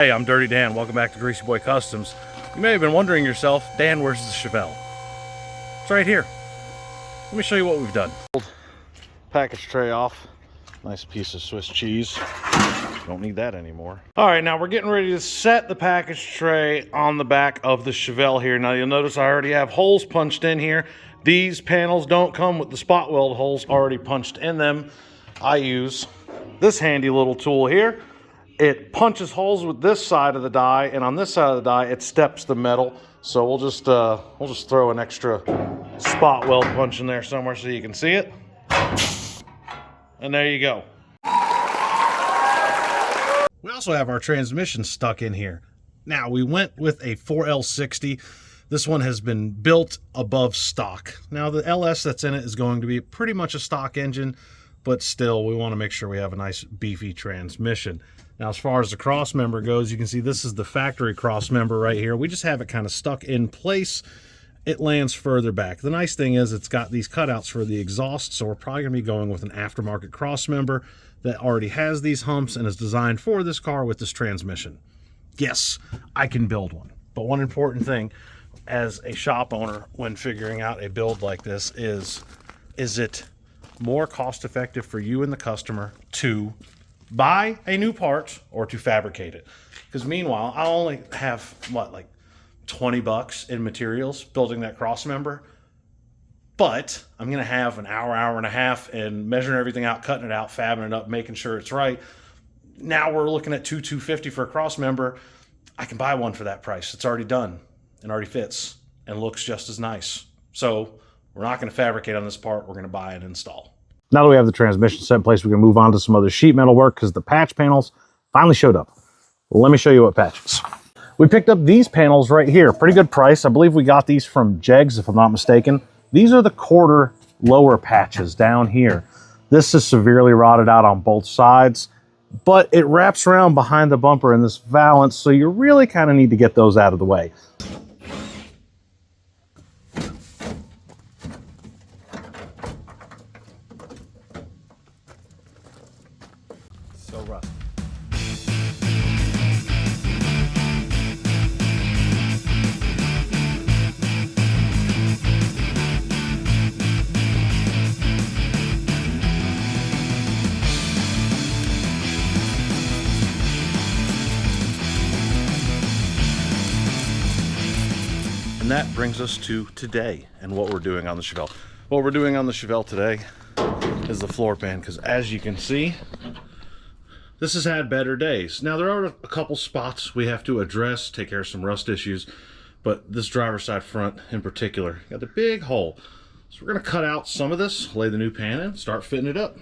Hey, I'm Dirty Dan. Welcome back to Greasy Boy Customs. You may have been wondering yourself, Dan, where's the Chevelle? It's right here. Let me show you what we've done. Package tray off. Nice piece of Swiss cheese. Don't need that anymore. All right, now we're getting ready to set the package tray on the back of the Chevelle here. Now you'll notice I already have holes punched in here. These panels don't come with the spot weld holes already punched in them. I use this handy little tool here. It punches holes with this side of the die, and on this side of the die, it steps the metal. So we'll just throw an extra spot weld punch in there somewhere so you can see it. And there you go. We also have our transmission stuck in here. Now, we went with a 4L60. This one has been built above stock. Now, the LS that's in it is going to be pretty much a stock engine, but still, we want to make sure we have a nice beefy transmission. Now, as far as the cross member goes, you can see this is the factory cross member right here. We just have it kind of stuck in place. It lands further back. The nice thing is it's got these cutouts for the exhaust, so we're probably going to be going with an aftermarket cross member that already has these humps and is designed for this car with this transmission. Yes, I can build one. But one important thing as a shop owner when figuring out a build like this is it more cost effective for you and the customer to buy a new part or to fabricate it? Because meanwhile, I'll only have what, like 20 bucks in materials building that cross member, but I'm gonna have an hour and a half and measuring everything out, cutting it out, fabbing it up, making sure it's right. Now we're looking at $250 for a cross member. I can buy one for that price. It's already done and already fits and looks just as nice. So we're not gonna fabricate on this part, we're gonna buy and install. Now that we have the transmission set in place, we can move on to some other sheet metal work because the patch panels finally showed up. Well, let me show you what patches. We picked up these panels right here. Pretty good price. I believe we got these from Jegs, if I'm not mistaken. These are the quarter lower patches down here. This is severely rotted out on both sides, but it wraps around behind the bumper in this valance, so you really kind of need to get those out of the way. So rough. And that brings us to today and what we're doing on the Chevelle. What we're doing on the Chevelle today is the floor pan, because as you can see, this has had better days. Now, there are a couple spots we have to address, take care of some rust issues, but this driver's side front in particular got the big hole. So we're gonna cut out some of this, lay the new pan in, start fitting it up.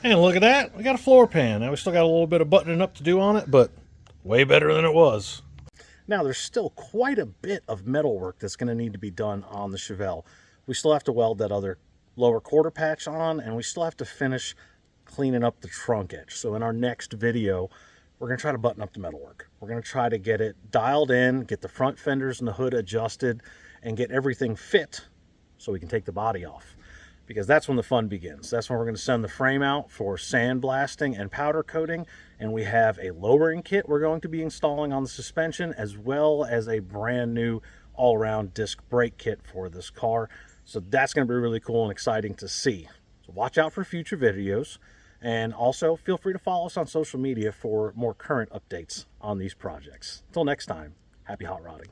And look at that, we got a floor pan. Now we still got a little bit of buttoning up to do on it, but way better than it was. Now there's still quite a bit of metal work that's gonna need to be done on the Chevelle. We still have to weld that other lower quarter patch on, and we still have to finish cleaning up the trunk edge. So in our next video, we're gonna try to button up the metal work. We're gonna try to get it dialed in, get the front fenders and the hood adjusted, and get everything fit so we can take the body off. Because that's when the fun begins. That's when we're going to send the frame out for sandblasting and powder coating, and we have a lowering kit we're going to be installing on the suspension, as well as a brand new all-around disc brake kit for this car. So that's going to be really cool and exciting to see. So watch out for future videos, and also feel free to follow us on social media for more current updates on these projects. Until next time, happy hot rodding.